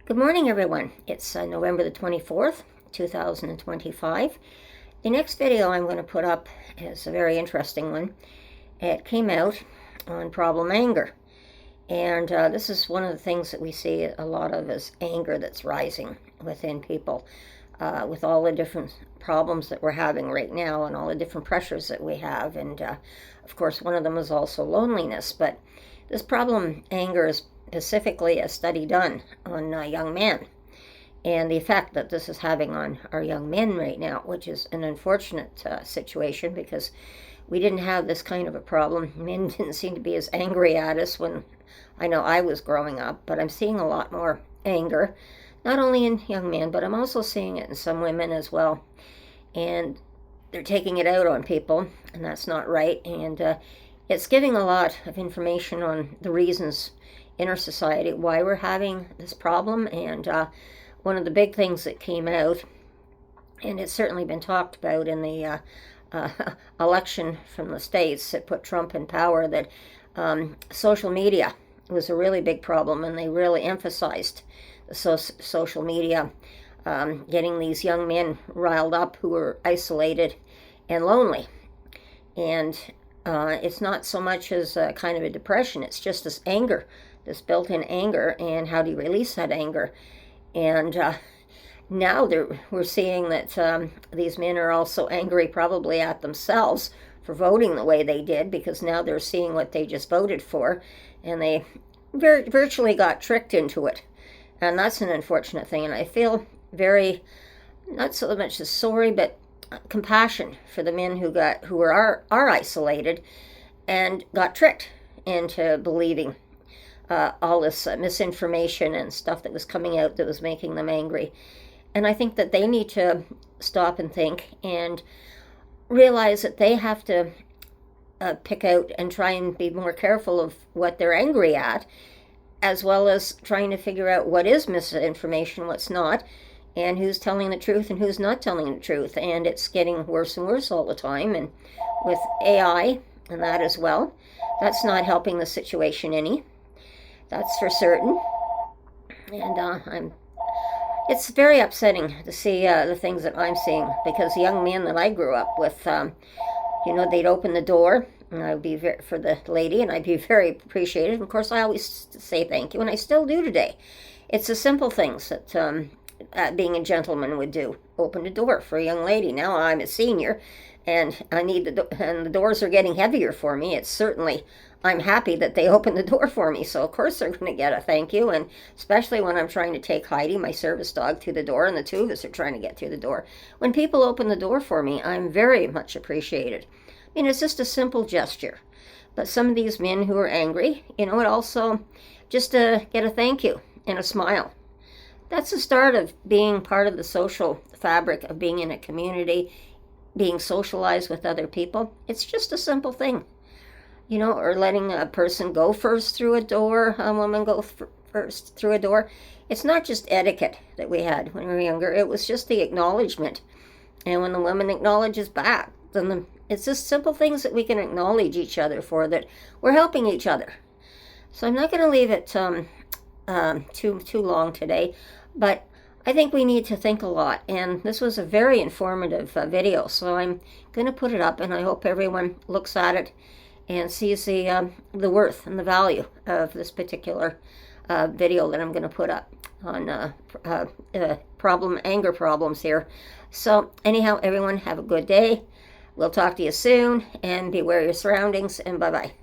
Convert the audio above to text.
Good morning, everyone. It's November the 24th, 2025. The next video I'm going to put up is a very interesting one. It came out on problem anger. And this is one of the things that we see a lot of is anger that's rising within people with all the different problems that we're having right now and all the different pressures that we have. And of course, one of them is also loneliness. But this problem anger is specifically a study done on young men and the effect that this is having on our young men right now, which is an unfortunate situation because we didn't have this kind of a problem. Men didn't seem to be as angry at us when I know I was growing up, but I'm seeing a lot more anger, not only in young men, but I'm also seeing it in some women as well. And they're taking it out on people, and that's not right. And it's giving a lot of information on the reasons in our society why we're having this problem. And one of the big things that came out, and it's certainly been talked about in the election from the States that put Trump in power, that social media was a really big problem, and they really emphasized the social media getting these young men riled up who were isolated and lonely. And it's not so much as a kind of a depression, it's just this anger, this built-in anger, and how do you release that anger? And now we're seeing that these men are also angry probably at themselves for voting the way they did, because now they're seeing what they just voted for, and they virtually got tricked into it. And that's an unfortunate thing, and I feel very, not so much as sorry, but compassion for the men who are isolated and got tricked into believing all this misinformation and stuff that was coming out that was making them angry. And I think that they need to stop and think and realize that they have to pick out and try and be more careful of what they're angry at, as well as trying to figure out what is misinformation, what's not, and who's telling the truth and who's not telling the truth. And it's getting worse and worse all the time. And with AI and that as well, that's not helping the situation any. That's for certain. And it's very upsetting to see the things that I'm seeing, because the young men that I grew up with, they'd open the door, and I'd be for the lady, and I'd be very appreciative. Of course, I always say thank you, and I still do today. It's the simple things that being a gentleman would do. Open the door for a young lady. Now I'm a senior, and I need and the doors are getting heavier for me. It's certainly, I'm happy that they opened the door for me, so of course they're going to get a thank you, and especially when I'm trying to take Heidi, my service dog, through the door, and the two of us are trying to get through the door. When people open the door for me, I'm very much appreciated. I mean, it's just a simple gesture. But some of these men who are angry, it also just to get a thank you and a smile. That's the start of being part of the social fabric of being in a community, being socialized with other people. It's just a simple thing, or letting a person go first through a door, a woman go first through a door. It's not just etiquette that we had when we were younger. It was just the acknowledgement. And when the woman acknowledges back, then it's just simple things that we can acknowledge each other for, that we're helping each other. So I'm not going to leave it too long today, but I think we need to think a lot, and this was a very informative video, so I'm going to put it up, and I hope everyone looks at it and sees the worth and the value of this particular video that I'm going to put up on anger problems here. So anyhow, everyone have a good day. We'll talk to you soon, and beware your surroundings, and bye-bye.